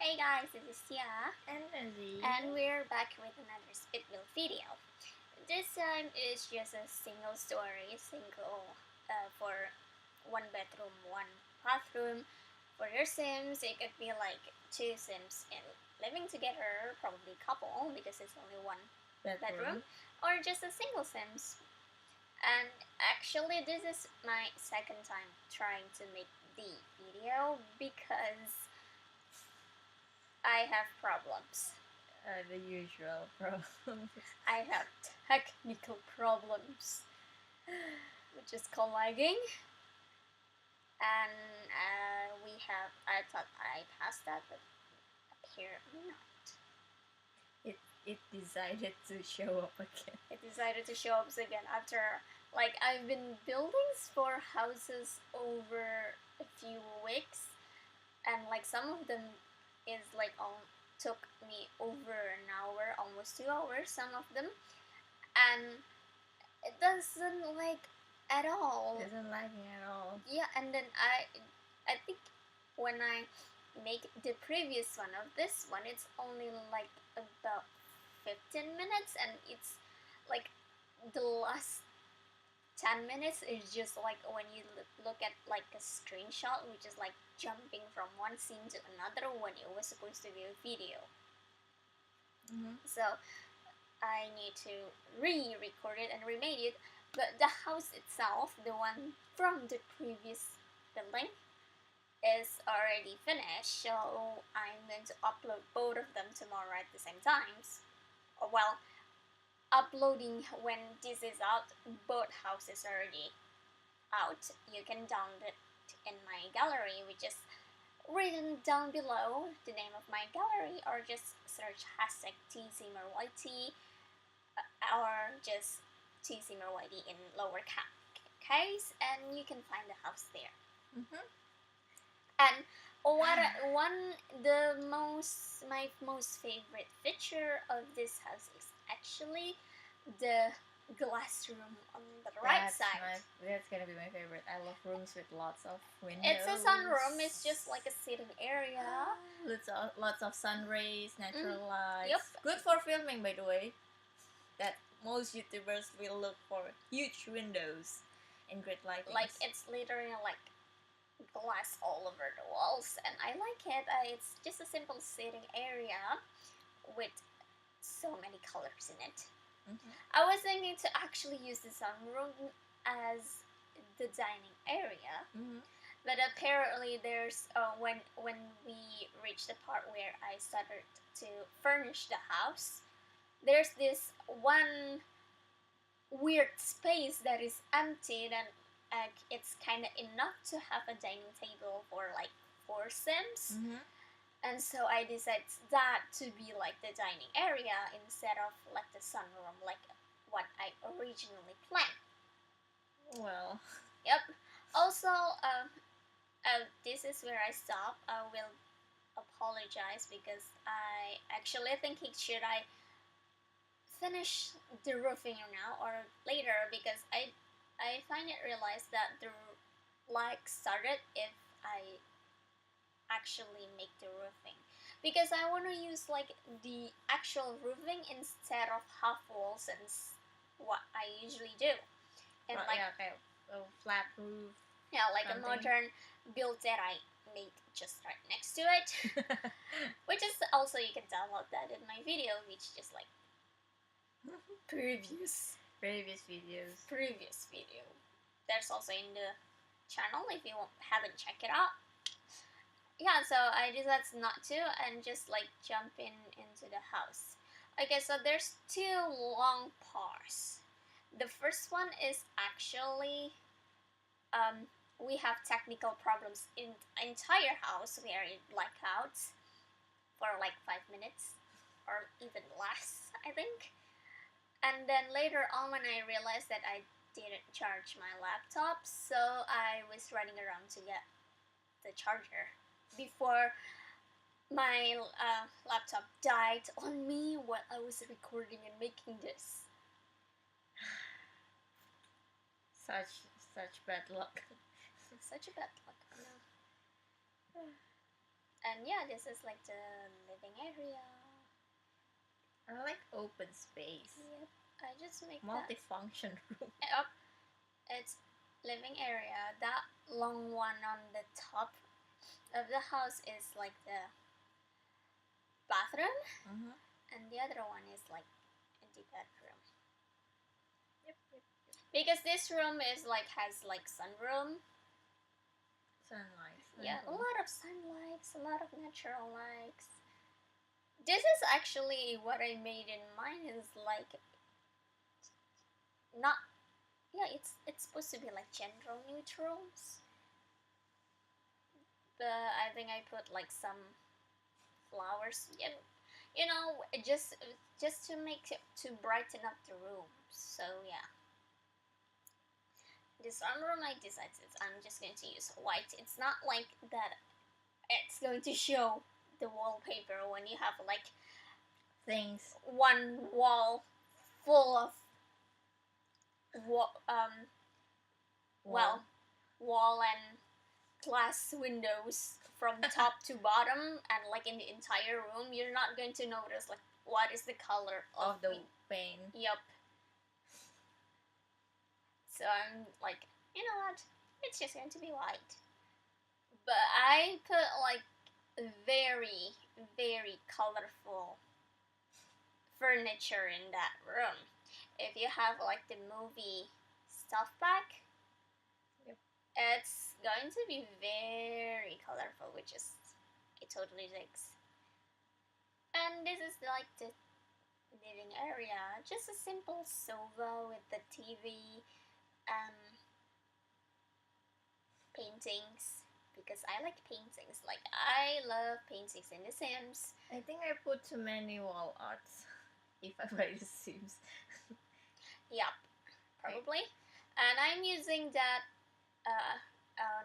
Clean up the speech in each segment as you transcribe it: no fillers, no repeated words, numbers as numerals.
Hey guys, this is Tia, And Nezzy. and we're back with another Speedmill video. This time is just a single story, for one bedroom, one bathroom. For your Sims, it could be like two Sims in living together, probably couple because it's only one bedroom, or just a single Sims. And actually, this is my second time trying to make the video because I have problems. The usual problems. I have technical problems, which is called lagging. And I thought I passed that, but apparently not. It decided to show up again. It decided to show up again after, like, I've been building for houses over a few weeks, and like some of them is like took me over an hour, almost 2 hours, some of them, and it doesn't like at all. Doesn't like me at all. Yeah, and then I think when I make the previous one of this one, it's only like about 15 minutes, and it's like the last 10 minutes is just like when you look at like a screenshot, which is like jumping from one scene to another when it was supposed to be a video. So I need to re-record it and remade it, but the house itself, the one from the previous building, is already finished, so I'm going to upload both of them tomorrow at the same times. Well, uploading when this is out, both houses are already out. You can download it in my gallery, which is written down below, the name of my gallery, or just search hashtag TSimmerYT, or just TSimmerYT in lower case, and you can find the house there. And my most favorite feature of this house is actually the glass room on the right side. That's gonna be my favorite. I love rooms with lots of windows. It's a sunroom. It's just like a sitting area. Lots of sun rays, natural lights. Yep. Good for filming, by the way. That most YouTubers will look for huge windows and great lighting. Like it's literally like glass all over the walls, and I like it. It's just a simple sitting area with so many colors in it. I was thinking to actually use the sunroom as the dining area, but apparently there's when we reached the part where I started to furnish the house, there's this one weird space that is empty, and it's kind of enough to have a dining table for like 4 Sims. And so I decided that to be like the dining area instead of like the sunroom, like what I originally planned. Well. Yep. Also, this is where I stop. I will apologize because I actually thinking should I finish the roofing now or later, because I finally realized that the lag started if I actually make the roofing, because I want to use like the actual roofing instead of half walls and what I usually do, and like a flat roof. Yeah, like something. A modern build that I made just right next to it, which is also, you can download that in my video, which just like previous video. There's also in the channel if you haven't checked it out. Yeah, so I decided not to and just like jump into the house. Okay, so there's 2 long parts. The first one is actually we have technical problems in the entire house where it blackouts for like 5 minutes or even less, I think. And then later on, when I realized that I didn't charge my laptop, so I was running around to get the charger before my laptop died on me while I was recording and making this. Such bad luck. Such a bad luck. And yeah, this is like the living area. I like open space. Yep, I just make Multifunction room. Yep, it's living area. That long one on the top of the house is like the bathroom, and the other one is like the bedroom. Yep. Because this room is like has like sunroom. Sunlight. Yeah, a lot of sunlights, a lot of natural lights. This is actually what I made in mine is like not yeah, it's supposed to be like gender neutrals. But I think I put like some flowers, you know, just to make it to brighten up the room. So yeah. This room I decided I'm just going to use white. It's not like that it's going to show the wallpaper when you have like things, one wall full of wall and glass windows from top to bottom, and like in the entire room you're not going to notice like what is the color of the paint. Yep. So I'm like, you know what, it's just going to be white. But I put like very, very colorful furniture in that room. If you have like the movie stuff back, yep, it's going to be very colorful, which is it totally digs. And this is like the living area, just a simple sofa with the TV, paintings, because I like paintings. Like I love paintings in The Sims. I think I put too many wall arts if I play The Sims. Yep, probably. And I'm using that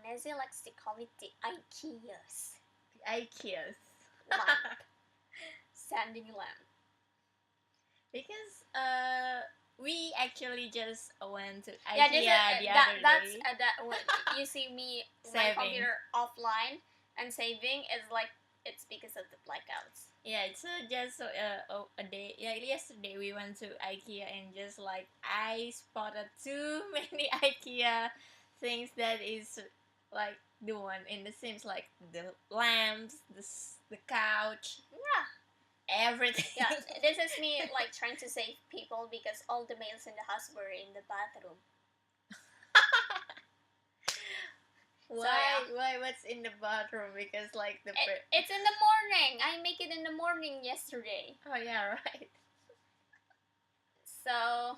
Nezzy likes to call it the IKEA's. The IKEA's lamp. Standing lamp. Because we actually just went to IKEA the other day. You see me my computer offline and saving is like it's because of the blackouts. Yeah, it's just a day. Yeah, yesterday we went to IKEA and just like I spotted too many IKEA things that is like the one in The Sims, like the lamps, the couch. Yeah. Everything. Yeah, this is me like trying to save people because all the males in the house were in the bathroom. Why? Why? What's in the bathroom? Because like it's in the morning. I make it in the morning yesterday. Oh yeah, right. So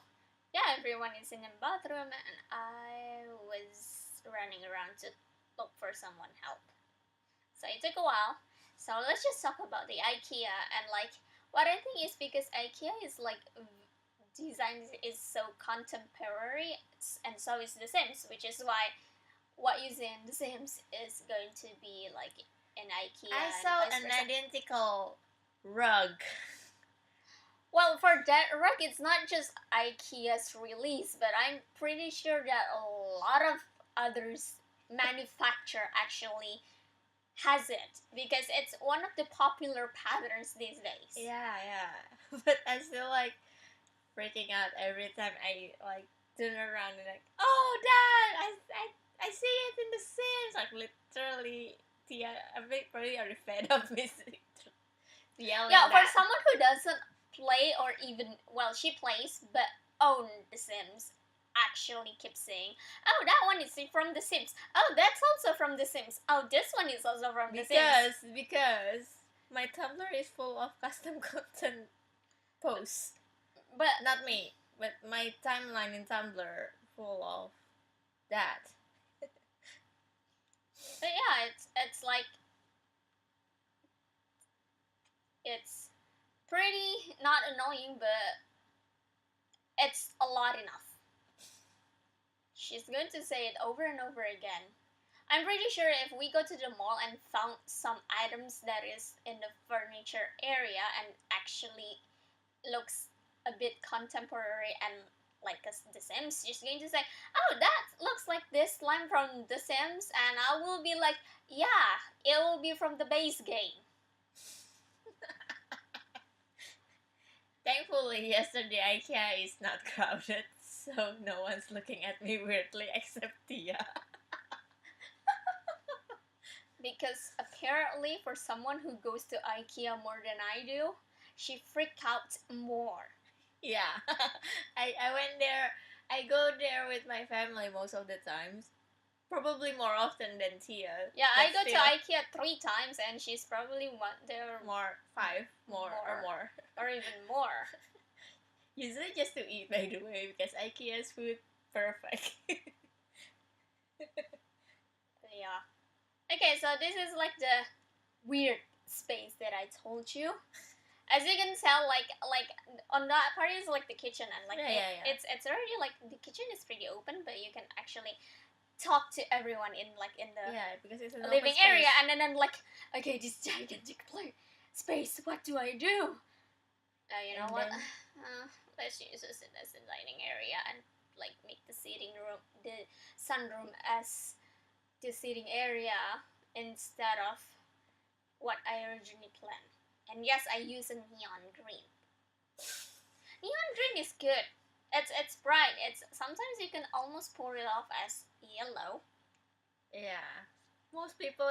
yeah, everyone is in the bathroom, and I was running around to look for someone help. So it took a while. So let's just talk about the IKEA, and like what I think is because IKEA is like design is so contemporary, and so is The Sims, which is why what you see in The Sims is going to be like an IKEA. I saw an identical rug. Well, for that rug, it's not just IKEA's release, but I'm pretty sure that a lot of others manufacture actually has it because it's one of the popular patterns these days. Yeah. But I still like freaking out every time I like turn around and like, oh Dad, I see it in The Sims. Like literally, Tia, I'm pretty fed up with yelling. Yeah, for someone who doesn't play or even she plays but own The Sims, actually keep saying, oh, that one is from The Sims. Oh, that's also from The Sims. Oh, this one is also from The Sims. Because my Tumblr is full of custom content posts. But not me, but my timeline in Tumblr full of that. But yeah, it's like it's pretty not annoying, but it's a lot enough. She's going to say it over and over again. I'm pretty sure if we go to the mall and found some items that is in the furniture area and actually looks a bit contemporary and like The Sims, she's going to say, "Oh, that looks like this slime from The Sims," and I will be like, "Yeah, it will be from the base game." Thankfully, yesterday IKEA is not crowded, so no one's looking at me weirdly except Tia. Because apparently, for someone who goes to IKEA more than I do, she freaked out more. Yeah, I went there. I go there with my family most of the times. Probably more often than Tia. Yeah, but I go to still, IKEA 3 times, and she's probably one there more 5 more or more. or even more. Usually just to eat, by the way, because IKEA's food perfect. Yeah. Okay, so this is like the weird space that I told you. As you can tell, like on that part is like the kitchen, and like Yeah. it's already like the kitchen is pretty open, but you can actually talk to everyone in the because it's an living open area, space. and then like, okay, this gigantic space. What do I do? You know And what? then- Let's use this as a dining area and like make the sitting room, the sunroom as the sitting area instead of what I originally planned. And yes, I use a neon green. Neon green is good. It's bright. It's sometimes you can almost pull it off as yellow. Yeah. Most people,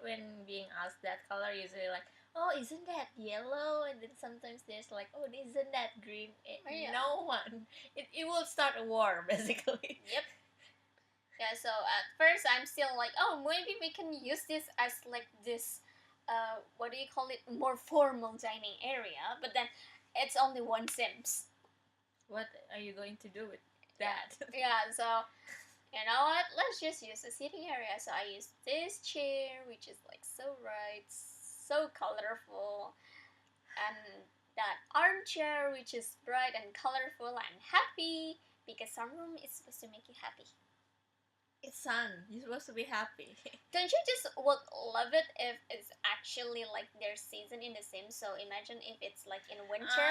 when being asked that color, usually like, oh, isn't that yellow? And then sometimes there's like, oh, isn't that green? Yeah. No one. It will start a war, basically. Yep. Yeah, so at first I'm still like, oh, maybe we can use this as like this, what do you call it, more formal dining area. But then it's only one Sims. What are you going to do with that? Yeah, so you know what? Let's just use the seating area. So I use this chair, which is like so bright, so colorful, and that armchair, which is bright and colorful and happy, because sunroom is supposed to make you happy. It's sun. You're supposed to be happy. Don't you just would love it if it's actually like their season in The Sims? So imagine if it's like in winter.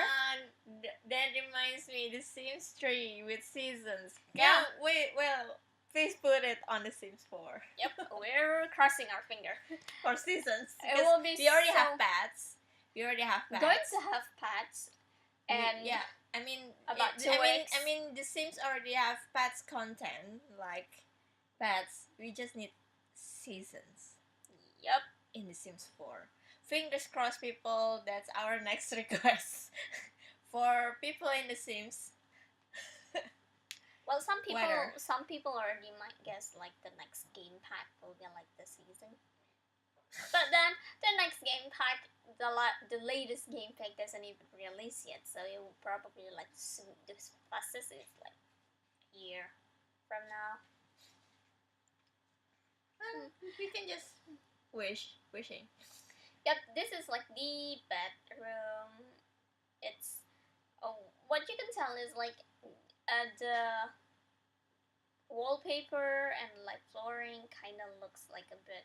That reminds me, The Sims 3 with seasons. Yeah. Wait, well, please put it on The Sims 4. Yep, we're crossing our finger. For seasons. It will be we already so- have pets. We already have pets. Going to have pets, and yeah, I mean, about 2 weeks. I mean, The Sims already have pets content, like pets. We just need seasons Yep. in The Sims 4. Fingers crossed, people. That's our next request for people in The Sims. Well, some Weather. people already might guess like the next game pack will be like the season. But then the next game pack, the latest game pack doesn't even release yet, so it will probably like soon. The fastest is like a year from now. We can just wishing. Yep, this is like the bedroom. It's what you can tell is like the wallpaper and like flooring kind of looks like a bit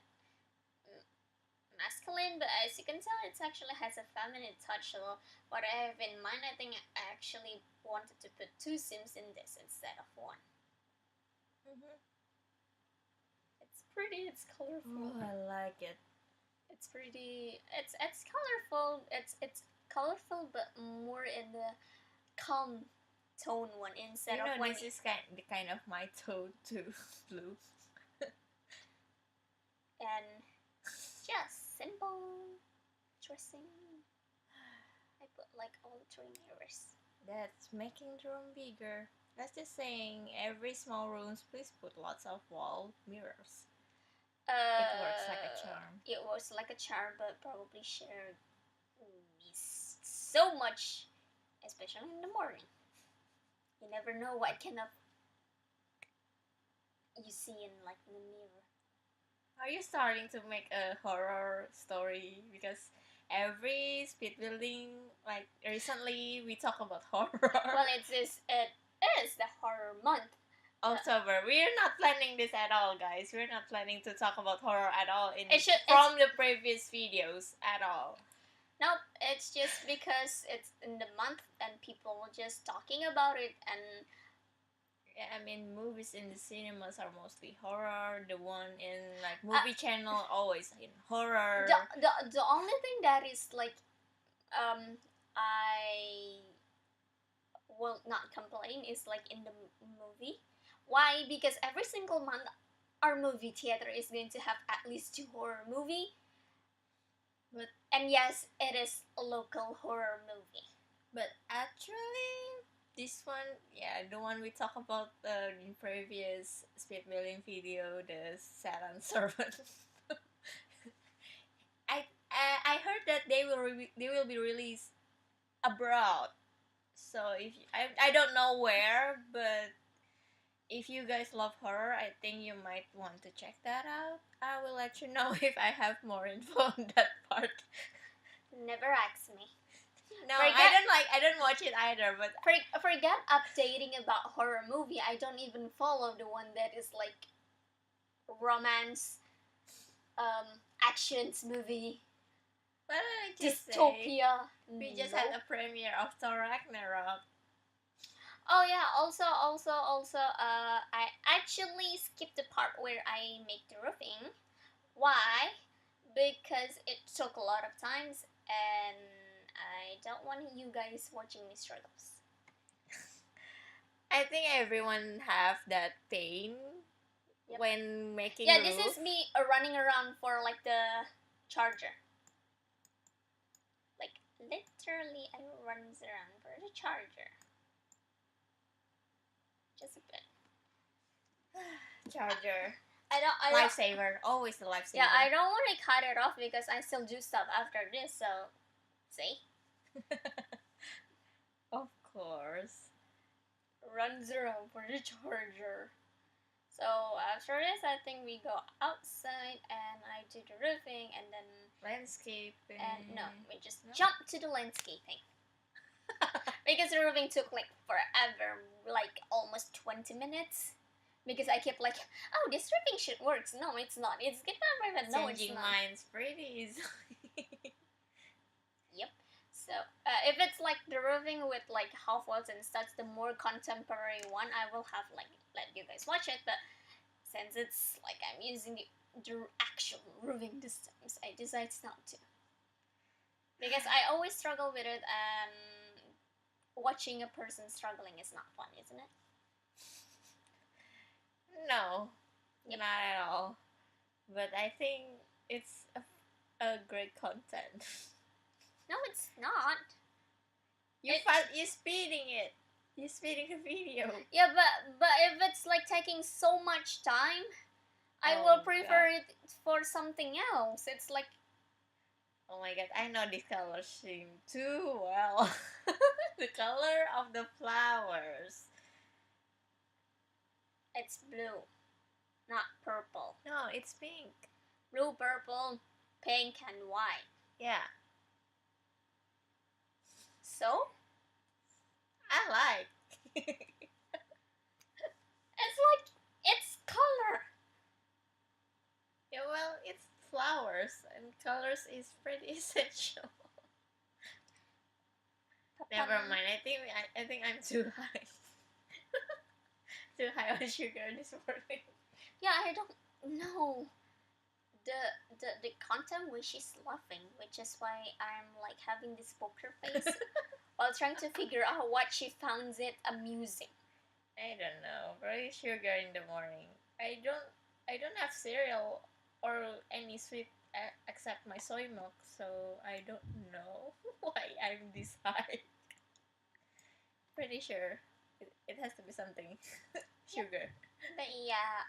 masculine, but as you can tell, it actually has a feminine touch. So what I have in mind, I think I actually wanted to put 2 Sims in this instead of 1. It's pretty. It's colorful. Oh, I like it. It's pretty. It's colorful. It's colorful, but more in the calm tone one instead of when this is the kind of my tone to blue. and just simple dressing. I put like all 3 mirrors. That's making the room bigger. That's just saying every small rooms, please put lots of wall mirrors. It works like a charm. It works like a charm, but probably share so much, especially in the morning. You never know what kind of you see in like the mirror. Are you starting to make a horror story? Because every speed building, like recently, we talk about horror. Well, it is the horror month. October. We're not planning this at all, guys. We're not planning to talk about horror at all from the previous videos at all. Nope, it's just because it's in the month and people were just talking about it, and Yeah, I mean, movies in the cinemas are mostly horror. The one in like movie channel always in horror. The only thing that is like I will not complain is like in the movie. Why? Because every single month our movie theater is going to have at least 2 horror movie. But And yes, it is a local horror movie. but actually, this one, yeah, the one we talked about in previous speed building video, the Satan Servant. I heard that they will be released abroad. So if I don't know where, but if you guys love horror, I think you might want to check that out. I will let you know if I have more info on that part. Never ask me. No, I don't watch it either, but Forget updating about horror movie. I don't even follow the one that is like romance, actions movie, what did I just say? dystopia. We just had a premiere of Thor Ragnarok. Oh yeah. Also, I actually skipped the part where I make the roofing. Why? Because it took a lot of times, and I don't want you guys watching me struggles. I think everyone have that pain when making Yeah, roof. this is me running around for like the charger. Like literally, I runs around for the charger. Just a bit. Charger. I don't. Lifesaver. Always the lifesaver. Yeah, I don't want to cut it off because I still do stuff after this. So, see. Of course. Runs around for the charger. So after this, I think we go outside and I do the roofing and then landscaping. And no, we just jump to the landscaping. Because the roofing took like forever, like almost 20 minutes. Because I kept like, oh, this roofing shit works. No, it's not. It's good enough, but no, it's Changing not. minds pretty easily. Yep. So if it's like the roofing with like half walls and stuff, the more contemporary one, I will have like let you guys watch it. But since it's like I'm using the actual roofing this time, I decided not to. Because I always struggle with it, and watching a person struggling is not fun, isn't it? No, not at all. But I think it's a great content. No, it's not. You're speeding it. You're speeding the video. Yeah, but if it's like taking so much time, I will prefer it for something else. It's like, oh my god, I know this color scheme too well. The color of the flowers. It's blue, not purple. No, it's pink. Blue, purple, pink, and white. Yeah. So? I like. It's like, it's color. Yeah, well, it's flowers, and colors is pretty essential. Never mind. I think I'm too high. Too high on sugar this morning. Yeah, I don't know. The content where she's laughing, which is why I'm like having this poker face while trying to figure out what she finds it amusing. I don't know. Probably sugar in the morning. I don't have cereal or any sweet except my soy milk, so I don't know why I'm this high. Pretty sure it has to be something sugar. But yeah,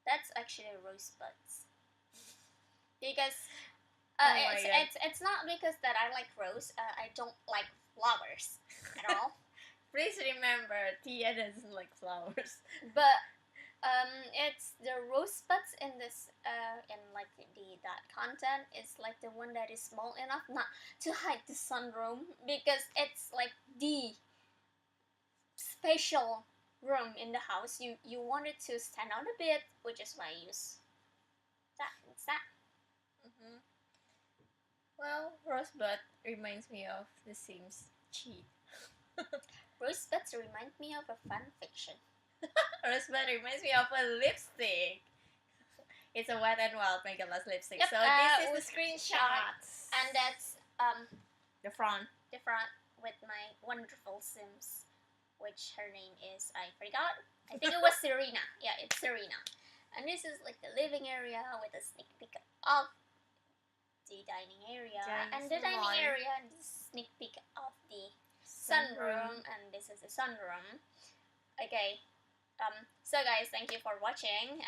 that's actually rosebuds. Because it's not because that I like rose. I don't like flowers at all. Please remember, Tia doesn't like flowers. But it's the rosebuds in this in like that content is like the one that is small enough not to hide the sunroom, because it's like the special room in the house. You want it to stand out a bit, which is why I use that instead. Well, rosebud reminds me of The Sims cheat. Rosebuds remind me of a fan fiction. Rosebud reminds me of a lipstick. It's a Wet n Wild Mega Lost lipstick. Yep, So this is with the screenshots. And that's The front. the front with my wonderful Sims, which her name is, I forgot. I think it was Serena. Yeah, it's Serena. And this is like the living area with a sneak peek of the dining area. And the dining area and the sneak peek of the sunroom. And this is the sunroom. Okay. So guys, thank you for watching.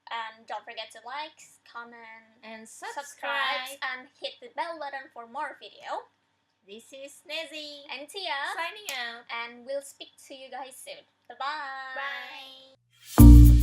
And don't forget to like, comment, and subscribe, and hit the bell button for more video. This is Nezzy And Tia signing out. And we'll speak to you guys soon. Bye-bye. Bye.